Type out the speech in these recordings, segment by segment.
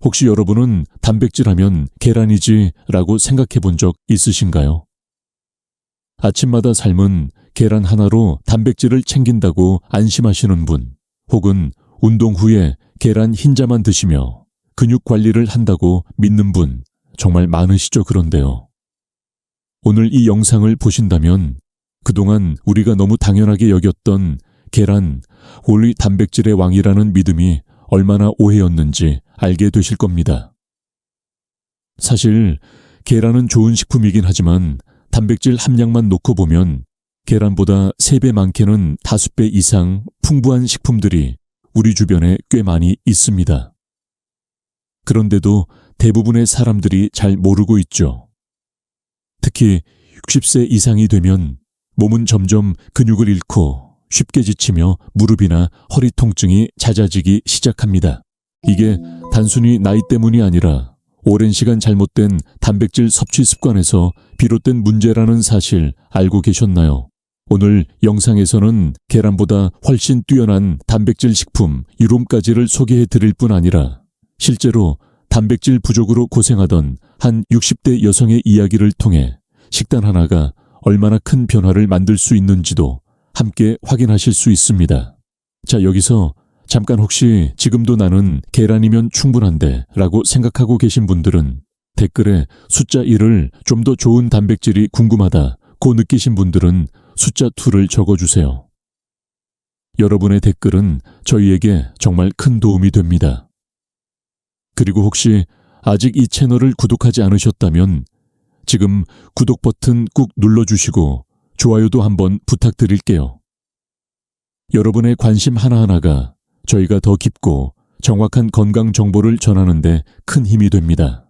혹시 여러분은 단백질하면 계란이지 라고 생각해 본 적 있으신가요? 아침마다 삶은 계란 하나로 단백질을 챙긴다고 안심하시는 분, 혹은 운동 후에 계란 흰자만 드시며 근육 관리를 한다고 믿는 분 정말 많으시죠? 그런데요. 오늘 이 영상을 보신다면 그동안 우리가 너무 당연하게 여겼던 계란, 원리 단백질의 왕이라는 믿음이 얼마나 오해였는지 알게 되실 겁니다. 사실 계란은 좋은 식품이긴 하지만 단백질 함량만 놓고 보면 계란보다 3배 많게는 5배 이상 풍부한 식품들이 우리 주변에 꽤 많이 있습니다. 그런데도 대부분의 사람들이 잘 모르고 있죠. 특히 60세 이상이 되면 몸은 점점 근육을 잃고 쉽게 지치며 무릎이나 허리 통증이 잦아지기 시작합니다. 이게 단순히 나이 때문이 아니라 오랜 시간 잘못된 단백질 섭취 습관에서 비롯된 문제라는 사실 알고 계셨나요? 오늘 영상에서는 계란보다 훨씬 뛰어난 단백질 식품 이름까지를 소개해 드릴 뿐 아니라 실제로 단백질 부족으로 고생하던 한 60대 여성의 이야기를 통해 식단 하나가 얼마나 큰 변화를 만들 수 있는지도 함께 확인하실 수 있습니다. 자, 여기서 잠깐 혹시 지금도 나는 계란이면 충분한데 라고 생각하고 계신 분들은 댓글에 숫자 1을 좀 더 좋은 단백질이 궁금하다고 느끼신 분들은 숫자 2를 적어주세요. 여러분의 댓글은 저희에게 정말 큰 도움이 됩니다. 그리고 혹시 아직 이 채널을 구독하지 않으셨다면 지금 구독 버튼 꾹 눌러주시고 좋아요도 한번 부탁드릴게요. 여러분의 관심 하나하나가 저희가 더 깊고 정확한 건강 정보를 전하는 데 큰 힘이 됩니다.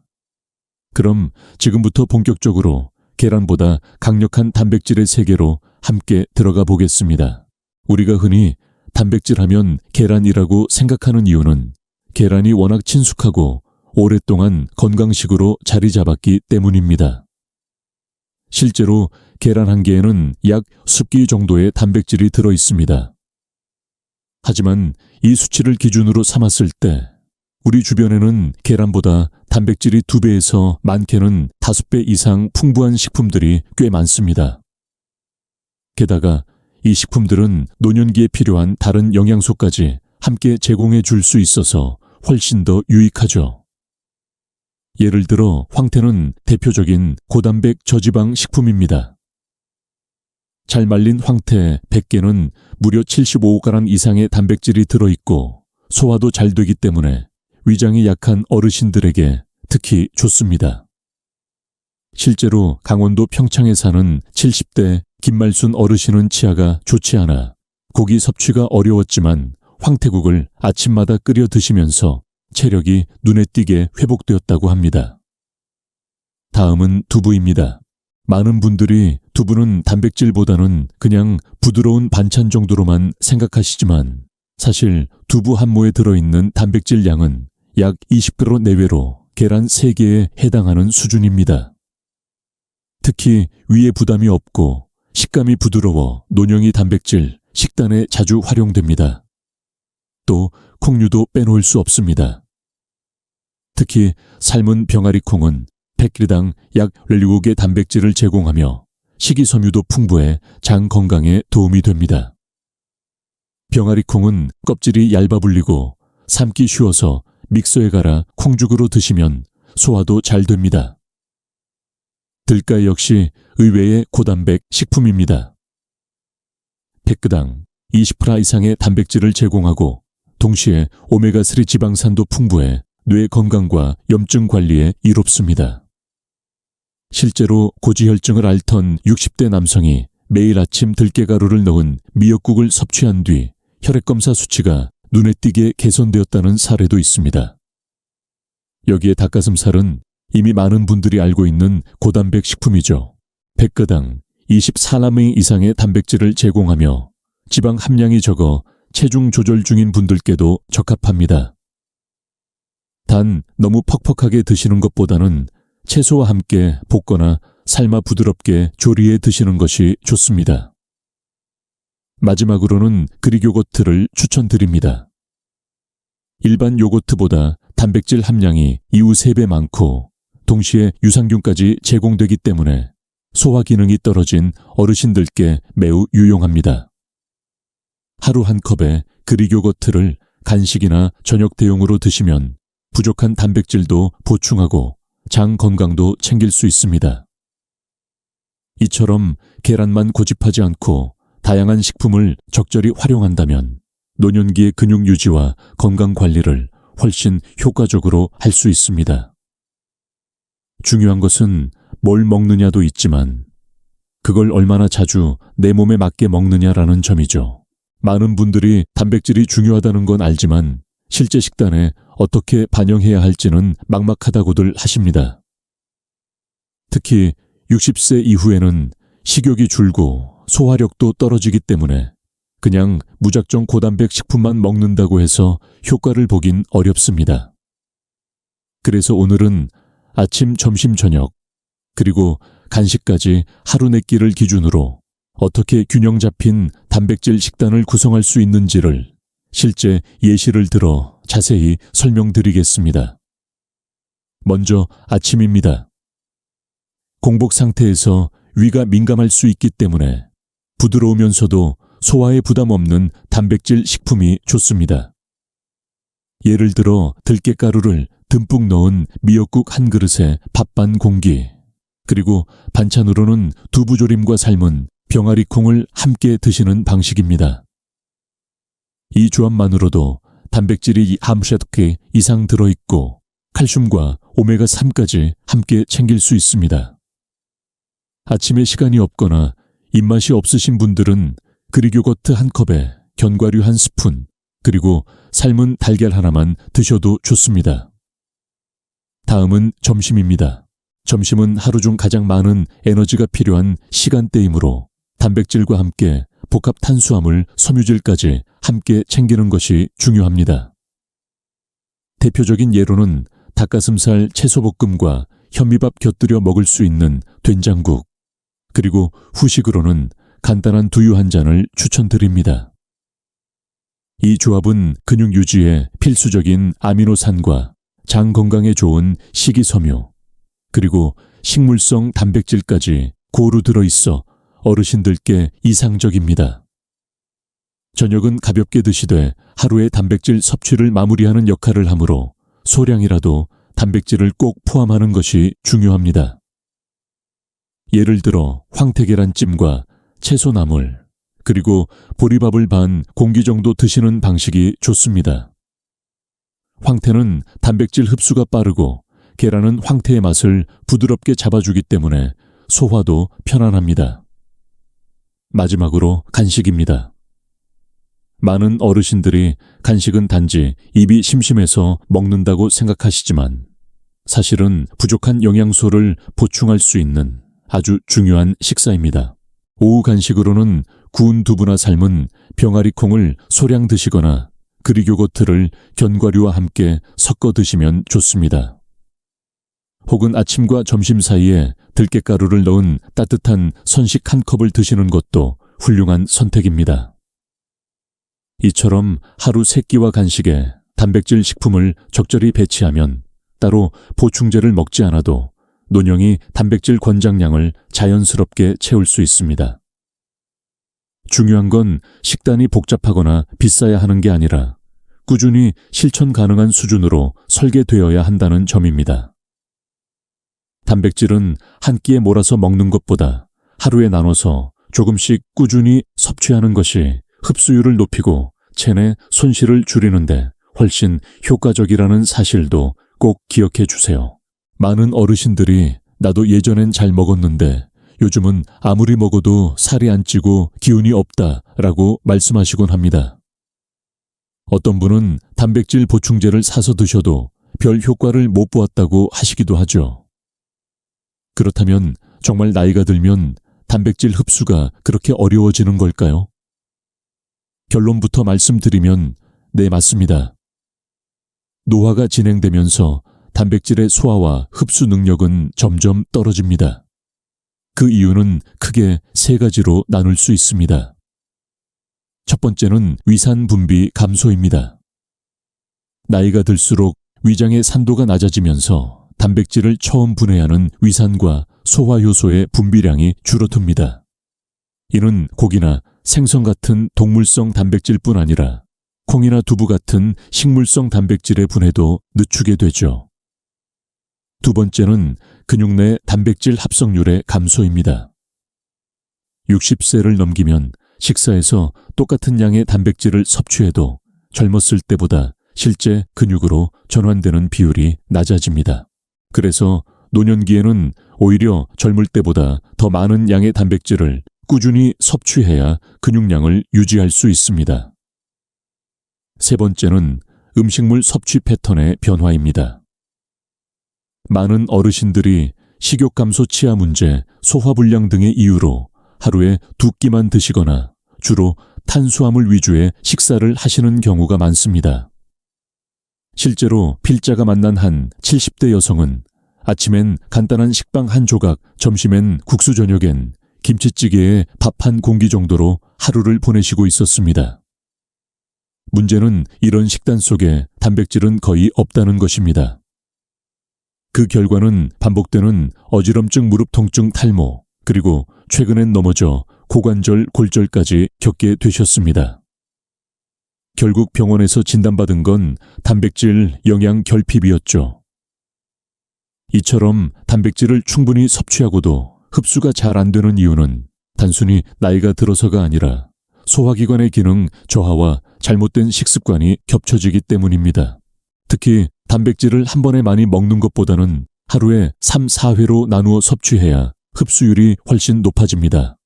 그럼 지금부터 본격적으로 계란보다 강력한 단백질의 세계로 함께 들어가 보겠습니다. 우리가 흔히 단백질 하면 계란이라고 생각하는 이유는 계란이 워낙 친숙하고 오랫동안 건강식으로 자리 잡았기 때문입니다. 실제로 계란 한 개에는 약 10개 정도의 단백질이 들어 있습니다. 하지만 이 수치를 기준으로 삼았을 때 우리 주변에는 계란보다 단백질이 2배에서 많게는 5배 이상 풍부한 식품들이 꽤 많습니다. 게다가 이 식품들은 노년기에 필요한 다른 영양소까지 함께 제공해 줄 수 있어서 훨씬 더 유익하죠. 예를 들어 황태는 대표적인 고단백 저지방 식품입니다. 잘 말린 황태 100개는 무려 75g 이상의 단백질이 들어있고 소화도 잘 되기 때문에 위장이 약한 어르신들에게 특히 좋습니다. 실제로 강원도 평창에 사는 70대 김말순 어르신은 치아가 좋지 않아 고기 섭취가 어려웠지만 황태국을 아침마다 끓여 드시면서 체력이 눈에 띄게 회복되었다고 합니다. 다음은 두부입니다. 많은 분들이 두부는 단백질보다는 그냥 부드러운 반찬 정도로만 생각하시지만 사실 두부 한 모에 들어있는 단백질 양은 약 20g 내외로 계란 3개에 해당하는 수준입니다. 특히 위에 부담이 없고 식감이 부드러워 논영이 단백질 식단에 자주 활용됩니다. 또 콩류도 빼놓을 수 없습니다. 특히 삶은 병아리콩은 100g당 약 17개 단백질을 제공하며 식이섬유도 풍부해 장 건강에 도움이 됩니다. 병아리콩은 껍질이 얇아 불리고 삶기 쉬워서 믹서에 갈아 콩죽으로 드시면 소화도 잘 됩니다. 들깨 역시 의외의 고단백 식품입니다. 100g당 20g 이상의 단백질을 제공하고 동시에 오메가3 지방산도 풍부해 뇌 건강과 염증 관리에 이롭습니다. 실제로 고지혈증을 앓던 60대 남성이 매일 아침 들깨가루를 넣은 미역국을 섭취한 뒤 혈액검사 수치가 눈에 띄게 개선되었다는 사례도 있습니다. 여기에 닭가슴살은 이미 많은 분들이 알고 있는 고단백 식품이죠. 100g당 24g 이상의 단백질을 제공하며 지방 함량이 적어 체중 조절 중인 분들께도 적합합니다. 단 너무 퍽퍽하게 드시는 것보다는 채소와 함께 볶거나 삶아 부드럽게 조리해 드시는 것이 좋습니다. 마지막으로는 그릭 요거트를 추천드립니다. 일반 요거트보다 단백질 함량이 이후 3배 많고 동시에 유산균까지 제공되기 때문에 소화 기능이 떨어진 어르신들께 매우 유용합니다. 하루 한 컵에 그릭요거트를 간식이나 저녁 대용으로 드시면 부족한 단백질도 보충하고 장 건강도 챙길 수 있습니다. 이처럼 계란만 고집하지 않고 다양한 식품을 적절히 활용한다면 노년기의 근육 유지와 건강 관리를 훨씬 효과적으로 할 수 있습니다. 중요한 것은 뭘 먹느냐도 있지만 그걸 얼마나 자주 내 몸에 맞게 먹느냐라는 점이죠. 많은 분들이 단백질이 중요하다는 건 알지만 실제 식단에 어떻게 반영해야 할지는 막막하다고들 하십니다. 특히 60세 이후에는 식욕이 줄고 소화력도 떨어지기 때문에 그냥 무작정 고단백 식품만 먹는다고 해서 효과를 보긴 어렵습니다. 그래서 오늘은 아침, 점심, 저녁, 그리고 간식까지 하루 4끼를 기준으로 어떻게 균형 잡힌 단백질 식단을 구성할 수 있는지를 실제 예시를 들어 자세히 설명드리겠습니다. 먼저 아침입니다. 공복 상태에서 위가 민감할 수 있기 때문에 부드러우면서도 소화에 부담 없는 단백질 식품이 좋습니다. 예를 들어 들깨가루를 듬뿍 넣은 미역국 한 그릇에 밥 반 공기, 그리고 반찬으로는 두부조림과 삶은 병아리콩을 함께 드시는 방식입니다. 이 조합만으로도 단백질이 함수개 이상 들어있고 칼슘과 오메가3까지 함께 챙길 수 있습니다. 아침에 시간이 없거나 입맛이 없으신 분들은 그릭요거트 한 컵에 견과류 한 스푼, 그리고 삶은 달걀 하나만 드셔도 좋습니다. 다음은 점심입니다. 점심은 하루 중 가장 많은 에너지가 필요한 시간대이므로 단백질과 함께 복합 탄수화물, 섬유질까지 함께 챙기는 것이 중요합니다. 대표적인 예로는 닭가슴살 채소볶음과 현미밥 곁들여 먹을 수 있는 된장국, 그리고 후식으로는 간단한 두유 한 잔을 추천드립니다. 이 조합은 근육 유지에 필수적인 아미노산과 장 건강에 좋은 식이섬유, 그리고 식물성 단백질까지 고루 들어있어 어르신들께 이상적입니다. 저녁은 가볍게 드시되 하루의 단백질 섭취를 마무리하는 역할을 하므로 소량이라도 단백질을 꼭 포함하는 것이 중요합니다. 예를 들어 황태계란찜과 채소나물, 그리고 보리밥을 반 공기 정도 드시는 방식이 좋습니다. 황태는 단백질 흡수가 빠르고 계란은 황태의 맛을 부드럽게 잡아주기 때문에 소화도 편안합니다. 마지막으로 간식입니다. 많은 어르신들이 간식은 단지 입이 심심해서 먹는다고 생각하시지만 사실은 부족한 영양소를 보충할 수 있는 아주 중요한 식사입니다. 오후 간식으로는 구운 두부나 삶은 병아리콩을 소량 드시거나 그릭요거트를 견과류와 함께 섞어 드시면 좋습니다. 혹은 아침과 점심 사이에 들깨가루를 넣은 따뜻한 선식 한 컵을 드시는 것도 훌륭한 선택입니다. 이처럼 하루 3끼와 간식에 단백질 식품을 적절히 배치하면 따로 보충제를 먹지 않아도 노령이 단백질 권장량을 자연스럽게 채울 수 있습니다. 중요한 건 식단이 복잡하거나 비싸야 하는 게 아니라 꾸준히 실천 가능한 수준으로 설계되어야 한다는 점입니다. 단백질은 한 끼에 몰아서 먹는 것보다 하루에 나눠서 조금씩 꾸준히 섭취하는 것이 흡수율을 높이고 체내 손실을 줄이는데 훨씬 효과적이라는 사실도 꼭 기억해 주세요. 많은 어르신들이 나도 예전엔 잘 먹었는데 요즘은 아무리 먹어도 살이 안 찌고 기운이 없다라고 말씀하시곤 합니다. 어떤 분은 단백질 보충제를 사서 드셔도 별 효과를 못 보았다고 하시기도 하죠. 그렇다면 정말 나이가 들면 단백질 흡수가 그렇게 어려워지는 걸까요? 결론부터 말씀드리면 네, 맞습니다. 노화가 진행되면서 단백질의 소화와 흡수 능력은 점점 떨어집니다. 그 이유는 크게 3가지로 나눌 수 있습니다. 첫 번째는 위산 분비 감소입니다. 나이가 들수록 위장의 산도가 낮아지면서 단백질을 처음 분해하는 위산과 소화효소의 분비량이 줄어듭니다. 이는 고기나 생선 같은 동물성 단백질뿐 아니라 콩이나 두부 같은 식물성 단백질의 분해도 늦추게 되죠. 두 번째는 근육 내 단백질 합성률의 감소입니다. 60세를 넘기면 식사에서 똑같은 양의 단백질을 섭취해도 젊었을 때보다 실제 근육으로 전환되는 비율이 낮아집니다. 그래서 노년기에는 오히려 젊을 때보다 더 많은 양의 단백질을 꾸준히 섭취해야 근육량을 유지할 수 있습니다. 세 번째는 음식물 섭취 패턴의 변화입니다. 많은 어르신들이 식욕 감소 치아 문제, 소화불량 등의 이유로 하루에 2끼만 드시거나 주로 탄수화물 위주의 식사를 하시는 경우가 많습니다. 실제로 필자가 만난 한 70대 여성은 아침엔 간단한 식빵 한 조각, 점심엔 국수, 저녁엔 김치찌개에 밥 한 공기 정도로 하루를 보내시고 있었습니다. 문제는 이런 식단 속에 단백질은 거의 없다는 것입니다. 그 결과는 반복되는 어지럼증, 무릎 통증, 탈모, 그리고 최근엔 넘어져 고관절, 골절까지 겪게 되셨습니다. 결국 병원에서 진단받은 건 단백질 영양 결핍이었죠. 이처럼 단백질을 충분히 섭취하고도 흡수가 잘 안 되는 이유는 단순히 나이가 들어서가 아니라 소화기관의 기능 저하와 잘못된 식습관이 겹쳐지기 때문입니다. 특히 단백질을 한 번에 많이 먹는 것보다는 하루에 3, 4회로 나누어 섭취해야 흡수율이 훨씬 높아집니다.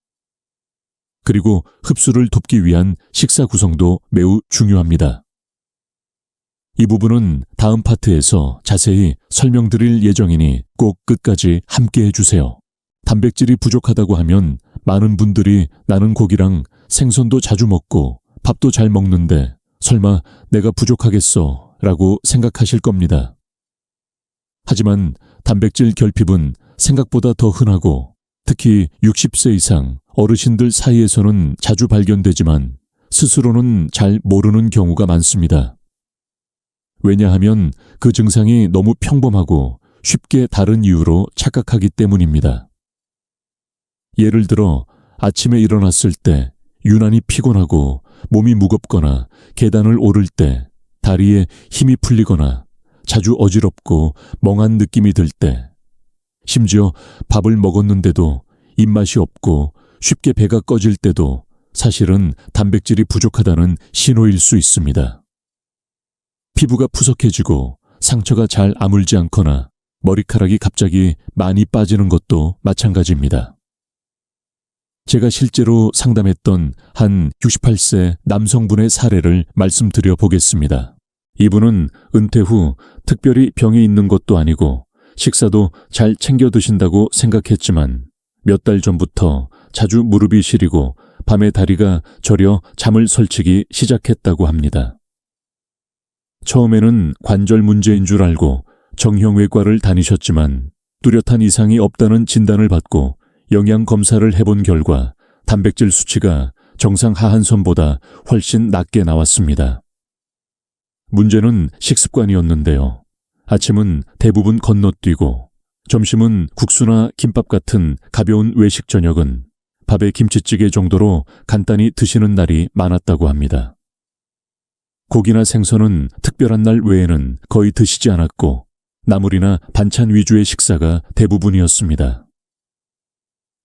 그리고 흡수를 돕기 위한 식사 구성도 매우 중요합니다. 이 부분은 다음 파트에서 자세히 설명드릴 예정이니 꼭 끝까지 함께 해주세요. 단백질이 부족하다고 하면 많은 분들이 나는 고기랑 생선도 자주 먹고 밥도 잘 먹는데 설마 내가 부족하겠어 라고 생각하실 겁니다. 하지만 단백질 결핍은 생각보다 더 흔하고 특히 60세 이상 어르신들 사이에서는 자주 발견되지만 스스로는 잘 모르는 경우가 많습니다. 왜냐하면 그 증상이 너무 평범하고 쉽게 다른 이유로 착각하기 때문입니다. 예를 들어 아침에 일어났을 때 유난히 피곤하고 몸이 무겁거나 계단을 오를 때 다리에 힘이 풀리거나 자주 어지럽고 멍한 느낌이 들 때, 심지어 밥을 먹었는데도 입맛이 없고 쉽게 배가 꺼질 때도 사실은 단백질이 부족하다는 신호일 수 있습니다. 피부가 푸석해지고 상처가 잘 아물지 않거나 머리카락이 갑자기 많이 빠지는 것도 마찬가지입니다. 제가 실제로 상담했던 한 68세 남성분의 사례를 말씀드려 보겠습니다. 이분은 은퇴 후 특별히 병이 있는 것도 아니고 식사도 잘 챙겨 드신다고 생각했지만 몇 달 전부터 자주 무릎이 시리고 밤에 다리가 저려 잠을 설치기 시작했다고 합니다. 처음에는 관절 문제인 줄 알고 정형외과를 다니셨지만 뚜렷한 이상이 없다는 진단을 받고 영양 검사를 해본 결과 단백질 수치가 정상 하한선보다 훨씬 낮게 나왔습니다. 문제는 식습관이었는데요. 아침은 대부분 건너뛰고 점심은 국수나 김밥 같은 가벼운 외식, 저녁은 밥에 김치찌개 정도로 간단히 드시는 날이 많았다고 합니다. 고기나 생선은 특별한 날 외에는 거의 드시지 않았고 나물이나 반찬 위주의 식사가 대부분이었습니다.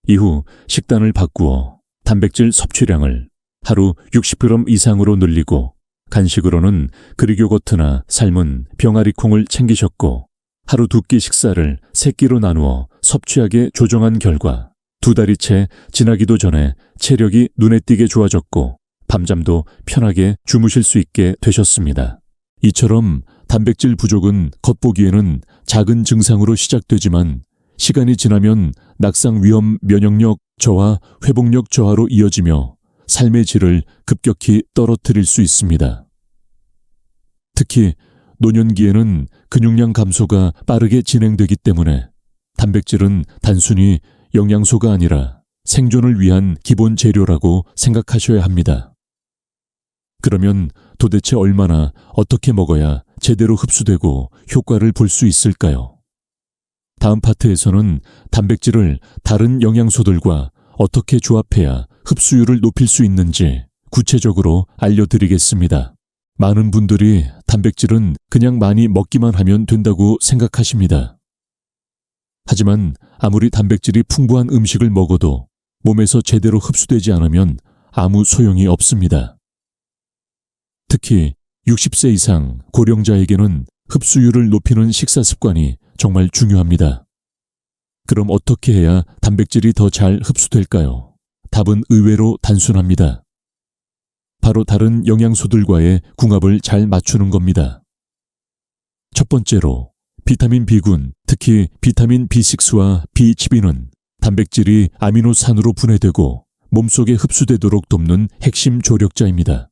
이후 식단을 바꾸어 단백질 섭취량을 하루 60g 이상으로 늘리고 간식으로는 그릭요거트나 삶은 병아리콩을 챙기셨고 하루 2끼 식사를 3끼로 나누어 섭취하게 조정한 결과 2달이 채 지나기도 전에 체력이 눈에 띄게 좋아졌고 밤잠도 편하게 주무실 수 있게 되셨습니다. 이처럼 단백질 부족은 겉보기에는 작은 증상으로 시작되지만 시간이 지나면 낙상 위험, 면역력 저하, 회복력 저하로 이어지며 삶의 질을 급격히 떨어뜨릴 수 있습니다. 특히 노년기에는 근육량 감소가 빠르게 진행되기 때문에 단백질은 단순히 영양소가 아니라 생존을 위한 기본 재료라고 생각하셔야 합니다. 그러면 도대체 얼마나 어떻게 먹어야 제대로 흡수되고 효과를 볼 수 있을까요? 다음 파트에서는 단백질을 다른 영양소들과 어떻게 조합해야 흡수율을 높일 수 있는지 구체적으로 알려드리겠습니다. 많은 분들이 단백질은 그냥 많이 먹기만 하면 된다고 생각하십니다. 하지만 아무리 단백질이 풍부한 음식을 먹어도 몸에서 제대로 흡수되지 않으면 아무 소용이 없습니다. 특히 60세 이상 고령자에게는 흡수율을 높이는 식사 습관이 정말 중요합니다. 그럼 어떻게 해야 단백질이 더 잘 흡수될까요? 답은 의외로 단순합니다. 바로 다른 영양소들과의 궁합을 잘 맞추는 겁니다. 첫 번째로 비타민 B군, 특히 비타민 B6와 B12는 단백질이 아미노산으로 분해되고 몸속에 흡수되도록 돕는 핵심 조력자입니다.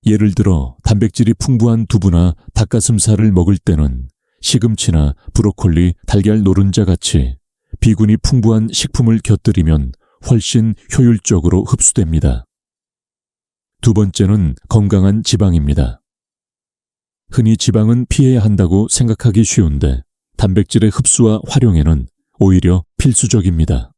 예를 들어 단백질이 풍부한 두부나 닭가슴살을 먹을 때는 시금치나 브로콜리, 달걀 노른자 같이 B군이 풍부한 식품을 곁들이면 훨씬 효율적으로 흡수됩니다. 두 번째는 건강한 지방입니다. 흔히 지방은 피해야 한다고 생각하기 쉬운데 단백질의 흡수와 활용에는 오히려 필수적입니다.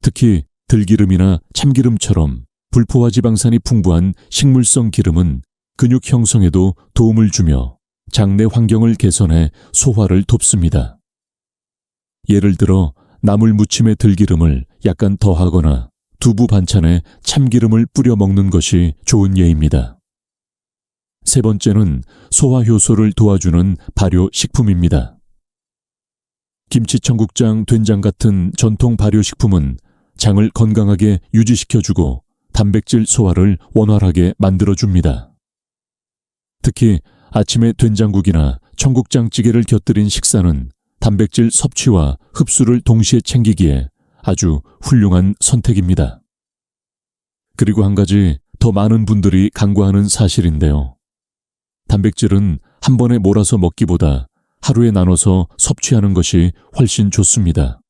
특히 들기름이나 참기름처럼 불포화 지방산이 풍부한 식물성 기름은 근육 형성에도 도움을 주며 장내 환경을 개선해 소화를 돕습니다. 예를 들어 나물 무침에 들기름을 약간 더하거나 두부 반찬에 참기름을 뿌려 먹는 것이 좋은 예입니다. 세 번째는 소화 효소를 도와주는 발효식품입니다. 김치, 청국장, 된장 같은 전통 발효식품은 장을 건강하게 유지시켜주고 단백질 소화를 원활하게 만들어줍니다. 특히 아침에 된장국이나 청국장찌개를 곁들인 식사는 단백질 섭취와 흡수를 동시에 챙기기에 아주 훌륭한 선택입니다. 그리고 한 가지 더 많은 분들이 간과하는 사실인데요. 단백질은 한 번에 몰아서 먹기보다 하루에 나눠서 섭취하는 것이 훨씬 좋습니다.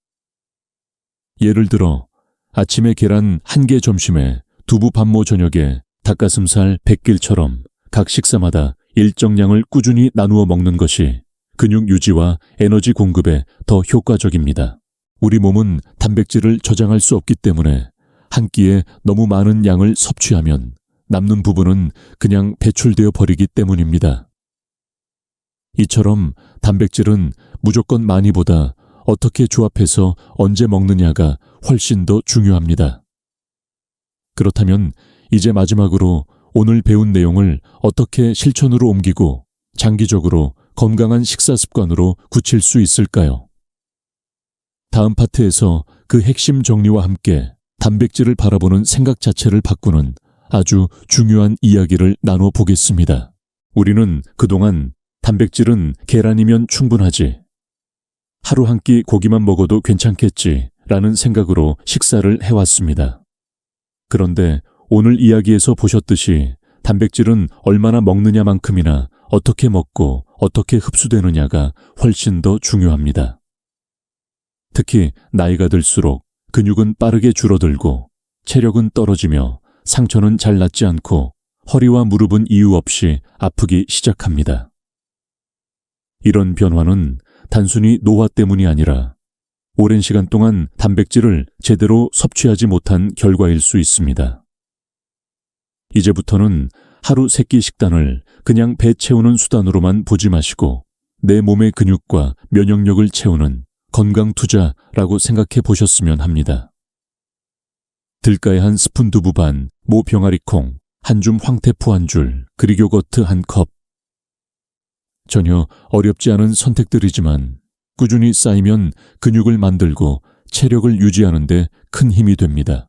예를 들어 아침에 계란 1개, 점심에 두부 반모, 저녁에 닭가슴살 100길처럼 각 식사마다 일정량을 꾸준히 나누어 먹는 것이 근육 유지와 에너지 공급에 더 효과적입니다. 우리 몸은 단백질을 저장할 수 없기 때문에 한 끼에 너무 많은 양을 섭취하면 남는 부분은 그냥 배출되어 버리기 때문입니다. 이처럼 단백질은 무조건 많이보다 어떻게 조합해서 언제 먹느냐가 훨씬 더 중요합니다. 그렇다면 이제 마지막으로 오늘 배운 내용을 어떻게 실천으로 옮기고 장기적으로 건강한 식사 습관으로 굳힐 수 있을까요? 다음 파트에서 그 핵심 정리와 함께 단백질을 바라보는 생각 자체를 바꾸는 아주 중요한 이야기를 나눠 보겠습니다. 우리는 그동안 단백질은 계란이면 충분하지, 하루 한 끼 고기만 먹어도 괜찮겠지 라는 생각으로 식사를 해왔습니다. 그런데 오늘 이야기에서 보셨듯이 단백질은 얼마나 먹느냐만큼이나 어떻게 먹고 어떻게 흡수되느냐가 훨씬 더 중요합니다. 특히 나이가 들수록 근육은 빠르게 줄어들고 체력은 떨어지며 상처는 잘 낫지 않고 허리와 무릎은 이유 없이 아프기 시작합니다. 이런 변화는 단순히 노화 때문이 아니라 오랜 시간 동안 단백질을 제대로 섭취하지 못한 결과일 수 있습니다. 이제부터는 하루 3끼 식단을 그냥 배 채우는 수단으로만 보지 마시고 내 몸의 근육과 면역력을 채우는 건강 투자라고 생각해 보셨으면 합니다. 들가에 한 스푼 두부 반, 모 병아리콩, 한 줌 황태포 한 줄, 그릭 요거트 한 컵. 전혀 어렵지 않은 선택들이지만 꾸준히 쌓이면 근육을 만들고 체력을 유지하는 데 큰 힘이 됩니다.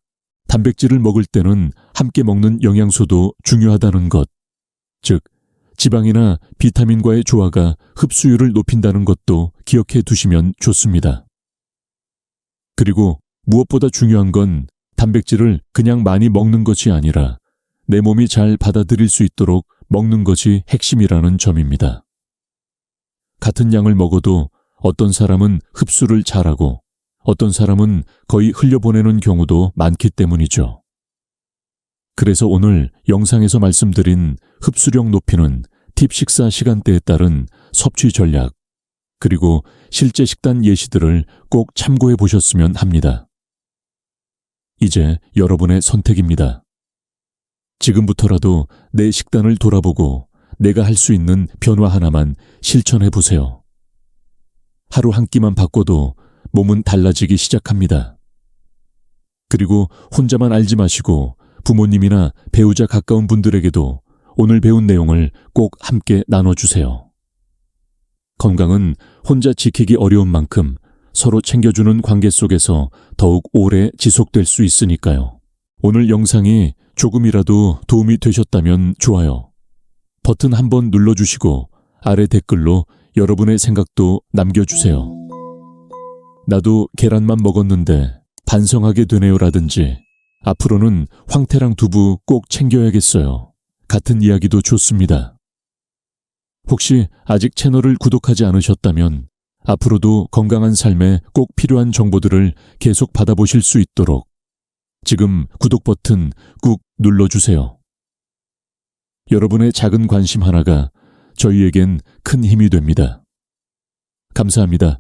단백질을 먹을 때는 함께 먹는 영양소도 중요하다는 것, 즉 지방이나 비타민과의 조화가 흡수율을 높인다는 것도 기억해 두시면 좋습니다. 그리고 무엇보다 중요한 건 단백질을 그냥 많이 먹는 것이 아니라 내 몸이 잘 받아들일 수 있도록 먹는 것이 핵심이라는 점입니다. 같은 양을 먹어도 어떤 사람은 흡수를 잘하고 어떤 사람은 거의 흘려보내는 경우도 많기 때문이죠. 그래서 오늘 영상에서 말씀드린 흡수력 높이는 팁 식사 시간대에 따른 섭취 전략, 그리고 실제 식단 예시들을 꼭 참고해 보셨으면 합니다. 이제 여러분의 선택입니다. 지금부터라도 내 식단을 돌아보고 내가 할 수 있는 변화 하나만 실천해 보세요. 하루 한 끼만 바꿔도 몸은 달라지기 시작합니다. 그리고 혼자만 알지 마시고 부모님이나 배우자 가까운 분들에게도 오늘 배운 내용을 꼭 함께 나눠주세요. 건강은 혼자 지키기 어려운 만큼 서로 챙겨주는 관계 속에서 더욱 오래 지속될 수 있으니까요. 오늘 영상이 조금이라도 도움이 되셨다면 좋아요. 버튼 한번 눌러주시고 아래 댓글로 여러분의 생각도 남겨주세요. 나도 계란만 먹었는데 반성하게 되네요라든지 앞으로는 황태랑 두부 꼭 챙겨야겠어요. 같은 이야기도 좋습니다. 혹시 아직 채널을 구독하지 않으셨다면 앞으로도 건강한 삶에 꼭 필요한 정보들을 계속 받아보실 수 있도록 지금 구독 버튼 꾹 눌러주세요. 여러분의 작은 관심 하나가 저희에겐 큰 힘이 됩니다. 감사합니다.